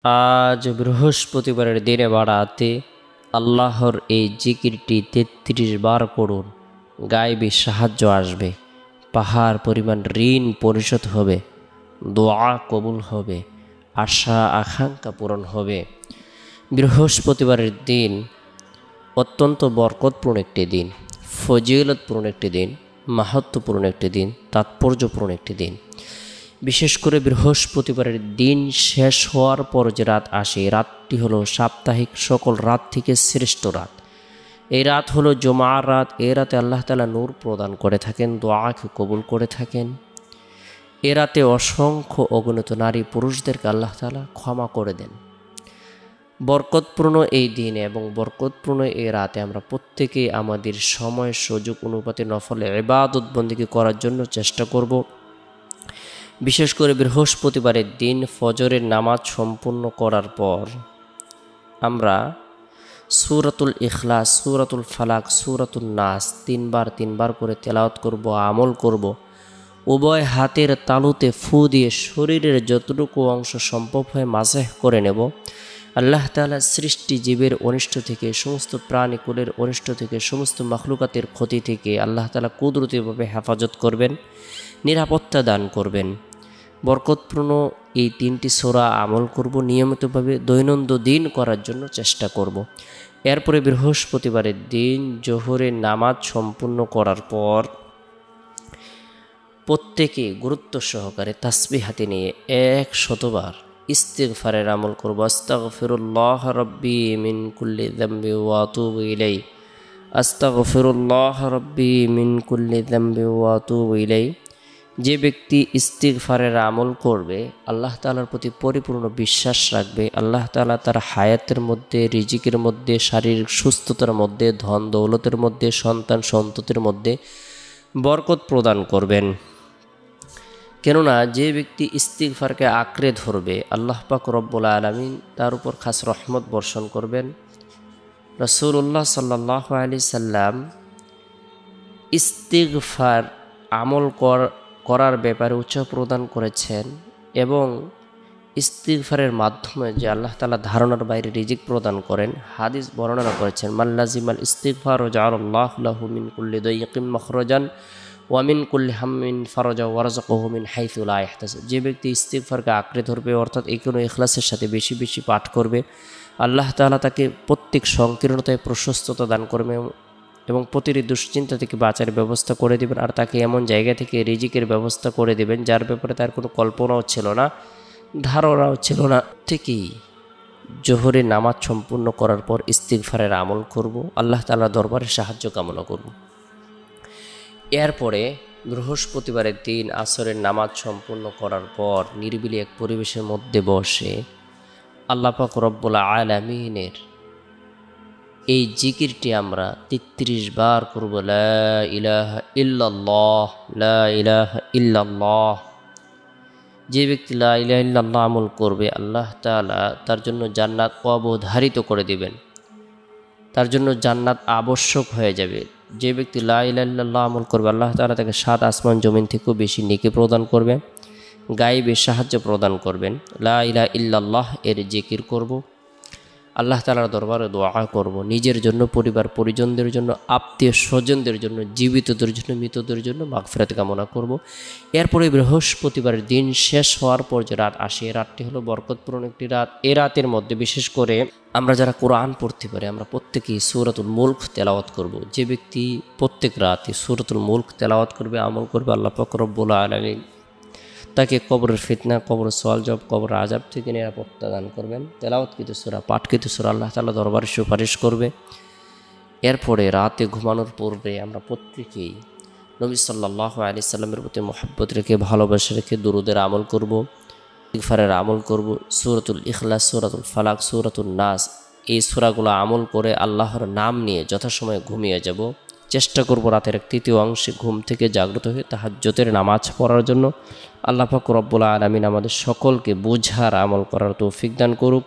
আজ বৃহস্পতিবারের দিনে বাড়াতে আল্লাহর এই জিকিরটি ৩৩ বার করুন। গায়েবী সাহায্য আসবে, পাহাড় পরিমাণ ঋণ পরিশোধ হবে, দোয়া কবুল হবে, আশা আকাঙ্ক্ষা পূরণ হবে। বৃহস্পতিবারের দিন অত্যন্ত বরকতপূর্ণ একটি দিন, ফজিলতপূর্ণ একটি দিন, মাহাত্ম্যপূর্ণ একটি দিন, তাৎপর্যপূর্ণ একটি দিন। বিশেষ করে বৃহস্পতিবারের দিন শেষ হওয়ার পর যে রাত আসে, এই রাতটি হলো সাপ্তাহিক সকল রাত থেকে শ্রেষ্ঠ রাত। এই রাত হলো জুমার রাত। এই রাতে আল্লাহ তাআলা নূর প্রদান করে থাকেন, দোয়াকে কবুল করে থাকেন। এ রাতে অসংখ্য অগণিত নারী পুরুষদেরকে আল্লাহ তাআলা ক্ষমা করে দেন। বরকতপূর্ণ এই দিন এবং বরকতপূর্ণ এই রাতে আমরা প্রত্যেকেই আমাদের সময় সুযোগ অনুপাতে নফল ইবাদত বন্দেগী করার জন্য চেষ্টা করব। বিশেষ করে বৃহস্পতিবারের দিন ফজরের নামাজ সম্পূর্ণ করার পর আমরা সূরাতুল ইখলাস, সূরাতুল ফালাক, সূরাতুন নাস তিনবার করে তেলাওয়াত করব, আমল করব। উভয় হাতের তালুতে ফু দিয়ে শরীরের যতটুকু অংশ সম্ভব হয় মাসাহ করে নেব। আল্লাহ তাআলা সৃষ্টি জীবের অনিষ্ট থেকে, সমস্ত প্রাণীকুলের অনিষ্ট থেকে, সমস্ত মাখলুকাতের ক্ষতি থেকে আল্লাহ তাআলা কুদরতিভাবে হেফাজত করবেন, নিরাপত্তা দান করবেন। বরকতপূর্ণ এই 3টি সূরা আমল করব, নিয়মিতভাবে দৈনন্দিন করার জন্য চেষ্টা করব। এরপরে বৃহস্পতিবারের দিন জোহরের নামাজ সম্পূর্ণ করার পর প্রত্যেকে গুরুত্ব সহকারে তাসবিহ হাতে নিয়ে 100 বার ইস্তিগফারের আমল করব। আস্তাগফিরুল্লাহ রাব্বি মিন কুল্লি যামবি ওয়া আতুবু ইলাইহি, আস্তাগফিরুল্লাহ রাব্বি মিন কুল্লি যামবি ওয়া আতুবু ইলাইহি। যে ব্যক্তি ইস্তিগফারের আমল করবে, আল্লাহ তাআলার প্রতি পরিপূর্ণ বিশ্বাস রাখবে, আল্লাহ তাআলা তার হায়াতের মধ্যে, রিজিকের মধ্যে, শারীরিক সুস্থতার মধ্যে, ধন দৌলতের মধ্যে, সন্তান সন্ততির মধ্যে বরকত প্রদান করবেন। কেননা যে ব্যক্তি ইস্তিগফারকে আঁকড়ে ধরবে, আল্লাহ পাক রব্বুল আলামিন তার উপর খাস রহমত বর্ষণ করবেন। রাসূলুল্লাহ সাল্লাল্লাহু আলাইহি সাল্লাম ইস্তিগফার আমল করার ব্যাপারে উৎসাহ প্রদান করেছেন এবং ইস্তিগফারের মাধ্যমে যে আল্লাহ তাআলা ধারণার বাইরে রিজিক প্রদান করেন, হাদিস বর্ণনা করেছেন, মাল্লাজিমাল ইস্তিগফার জাআলাল্লাহু লাহু মিন কুল্লি দাইয়িকিন মাখরাজান ওয়া মিন কুল্লি হাম্মিন ফারাজা ওয়া রাযাকাহু মিন হাইথু লা ইয়াহতাসিব। যে ব্যক্তি ইস্তিগফারকে আঁকড়ে ধরবে, অর্থাৎ এগুলো ইখলাসের সাথে বেশি বেশি পাঠ করবে, আল্লাহ তাআলা তাকে প্রত্যেক সংকীর্ণতায় প্রশস্ততা দান করবে এবং প্রতিটি দুশ্চিন্তা থেকে বাঁচার ব্যবস্থা করে দেবেন। আর তাকে এমন জায়গা থেকে রিজিকের ব্যবস্থা করে দেবেন যার ব্যাপারে তার কোনো কল্পনাও ছিল না, ধারণাও ছিল না। ঠিকই জোহরের নামাজ সম্পূর্ণ করার পর ইস্তিগফারের আমল করব, আল্লাহ তাআলার দরবারে সাহায্য কামনা করব। এরপরে বৃহস্পতিবারের দিন আসরের নামাজ সম্পূর্ণ করার পর নিরিবিলি এক পরিবেশের মধ্যে বসে আল্লাহ পাক রব্বুল আলামিনের এই জিকিরটি আমরা ৩৩ বার করব। লা ইলাহা ইল্লাল্লাহ, লা ইলাহা ইল্লাল্লাহ। যে ব্যক্তি লা ইলাহা ইল্লাল্লাহ আমল করবে, আল্লাহ তাআলা তার জন্য জান্নাত অবধারিত করে দিবেন, তার জন্য জান্নাত আবশ্যক হয়ে যাবে। যে ব্যক্তি লা ইলাহা ইল্লাল্লাহ আমল করবে, আল্লাহ তাআলা তাকে 7 আসমান জমিন থেকেও বেশি নেকি প্রদান করবেন, গায়েবী সাহায্য প্রদান করবেন। লা ইলাহা ইল্লাল্লাহ এর জিকির করব, আল্লাহ তাআলার দরবারে দোয়া করব, নিজের জন্য, পরিবার পরিজনদের জন্য, আত্মীয় স্বজনদের জন্য, জীবিতদের জন্য, মৃতদের জন্য মাগফিরাত কামনা করব। এরপরে বৃহস্পতিবারের দিন শেষ হওয়ার পর যে রাত আসে, এই রাতটি হলো বরকতপূর্ণ একটি রাত। এই রাতের মধ্যে বিশেষ করে আমরা যারা কোরআন পড়তে পারি, আমরা প্রত্যেকেই সূরাতুল মুলক তেলাওয়াত করব। যে ব্যক্তি প্রত্যেক রাতে সূরাতুল মুলক তেলাওয়াত করবে, আমল করবে, আল্লাহ পাক রব্বুল আলামিন তাকে কবরের ফিতনা, কবরের সওয়াল জবাব, কবর আযাব থেকে নিরাপত্তা দান করবেন। তেলাওয়াতকৃত সূরা, পাঠকৃত সূরা আল্লাহ তাআলা দরবারে সুপারিশ করবে। এরপরে রাতে ঘুমানোর পূর্বে আমরা প্রত্যেকেই নবী সাল্লাল্লাহু আলাইহি সাল্লামের প্রতি মহব্বত রেখে, ভালোবাসা রেখে দুরুদের আমল করব, ইস্তিগফারের আমল করব। সূরাতুল ইখলাস, সূরাতুল ফালাক, সূরাতুন নাস এই সূরাগুলো আমল করে আল্লাহর নাম নিয়ে যথাসময়ে ঘুমিয়ে যাব। চেষ্টা করব রাতের 1/3 অংশে ঘুম থেকে জাগ্রত হয়ে তাহাজ্জুদের নামাজ পড়ার জন্য। আল্লাহ পাক রব্বুল আলামিন আমাদের সকলকে বুঝার আমল করার তৌফিক দান করুক।